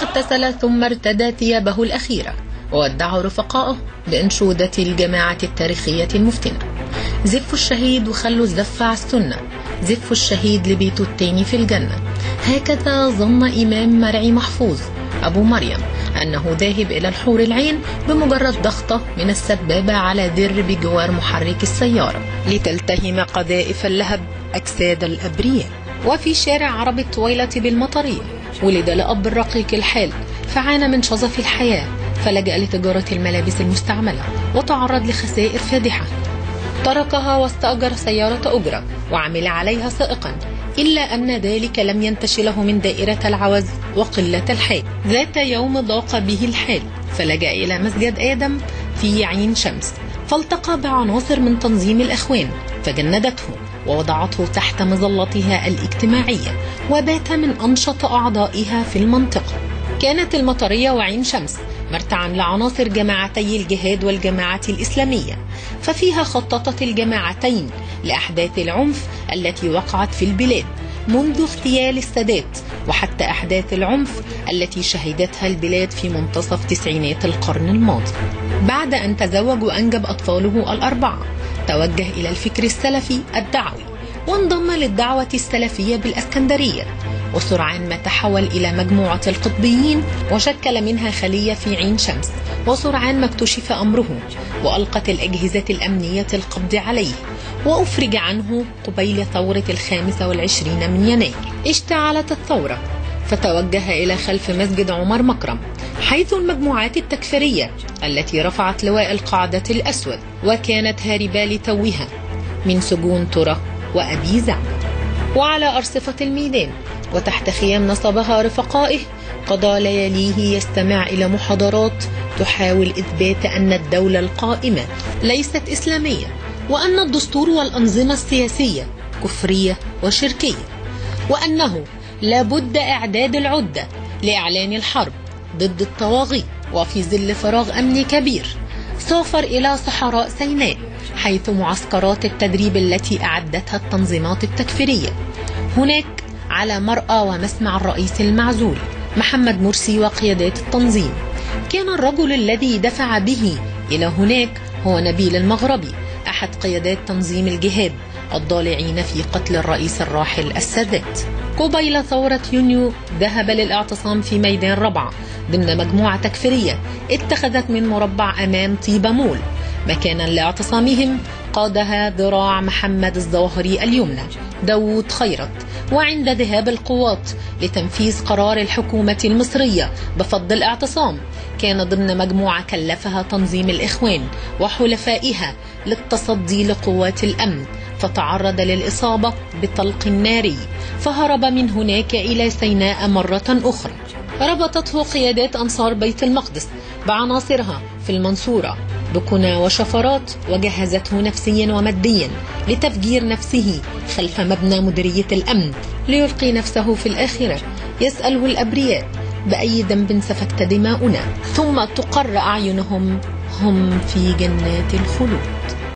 اغتسل ثم ارتدى ثيابه الأخيرة وودعه رفقائه بأنشودة الجماعة التاريخية المفتنة: زفوا الشهيد وخلوا الزف على السنة، زفوا الشهيد لبيته التاني في الجنة. هكذا ظن إمام مرعي محفوظ أبو مريم أنه ذاهب إلى الحور العين بمجرد ضغطة من السبابة على در بجوار محرك السيارة لتلتهم قذائف اللهب أجساد الأبرياء. وفي شارع عرب الطويلة بالمطرية ولد لأب الرقيق الحال، فعانى من شظف الحياة، فلجأ لتجارة الملابس المستعملة وتعرض لخسائر فادحة. تركها واستأجر سيارة أجرة وعمل عليها سائقا، إلا أن ذلك لم ينتشله من دائرة العوز وقلة الحال. ذات يوم ضاق به الحال فلجأ إلى مسجد آدم في عين شمس، فالتقى بعناصر من تنظيم الإخوان فجندته ووضعته تحت مظلتها الاجتماعية، وبات من أنشط أعضائها في المنطقة. كانت المطرية وعين شمس مرتعا لعناصر جماعتي الجهاد والجماعة الإسلامية، ففيها خططت الجماعتين لأحداث العنف التي وقعت في البلاد منذ اغتيال السادات وحتى أحداث العنف التي شهدتها البلاد في منتصف تسعينات القرن الماضي. بعد أن تزوج وأنجب أطفاله الأربعة، توجه إلى الفكر السلفي الدعوي وانضم للدعوة السلفية بالأسكندرية، وسرعان ما تحول إلى مجموعة القطبيين وشكل منها خلية في عين شمس. وسرعان ما اكتشف أمره وألقت الأجهزة الأمنية القبض عليه وأفرج عنه قبيل ثورة 25 من يناير. اشتعلت الثورة فتوجه إلى خلف مسجد عمر مكرم، حيث المجموعات التكفيرية التي رفعت لواء القاعدة الأسود وكانت هاربة لتوها من سجون ترى وأبي زعبل. وعلى أرصفة الميدان وتحت خيام نصبها رفقائه قضى لياليه يستمع إلى محاضرات تحاول إثبات أن الدولة القائمة ليست إسلامية، وأن الدستور والأنظمة السياسية كفرية وشركية، وأنه لابد إعداد العدة لإعلان الحرب ضد الطواغيت. وفي ظل فراغ أمني كبير سافر إلى صحراء سيناء حيث معسكرات التدريب التي أعدتها التنظيمات التكفيرية. هناك على مرأى ومسمع الرئيس المعزول محمد مرسي وقيادات التنظيم. كان الرجل الذي دفع به إلى هناك هو نبيل المغربي، أحد قيادات تنظيم الجهاد الضالعين في قتل الرئيس الراحل السادات. قبيل ثورة يونيو ذهب للاعتصام في ميدان ربعة ضمن مجموعة تكفيرية اتخذت من مربع أمام طيبة مول. مكانا لاعتصامهم قادها ذراع محمد الظاهري اليمنى داود خيرت. وعند ذهاب القوات لتنفيذ قرار الحكومة المصرية بفض الاعتصام، كان ضمن مجموعة كلفها تنظيم الإخوان وحلفائها للتصدي لقوات الأمن، فتعرض للإصابة بطلق ناري فهرب من هناك إلى سيناء مرة أخرى. ربطته قيادات أنصار بيت المقدس بعناصرها في المنصورة بكنا وشفرات، وجهزته نفسيا وماديا لتفجير نفسه خلف مبنى مديرية الأمن ليلقي نفسه في الآخرة. يسأله الأبرياء: بأي ذنب سفكت دماؤنا؟ ثم تقر أعينهم هم في جنات الخلود.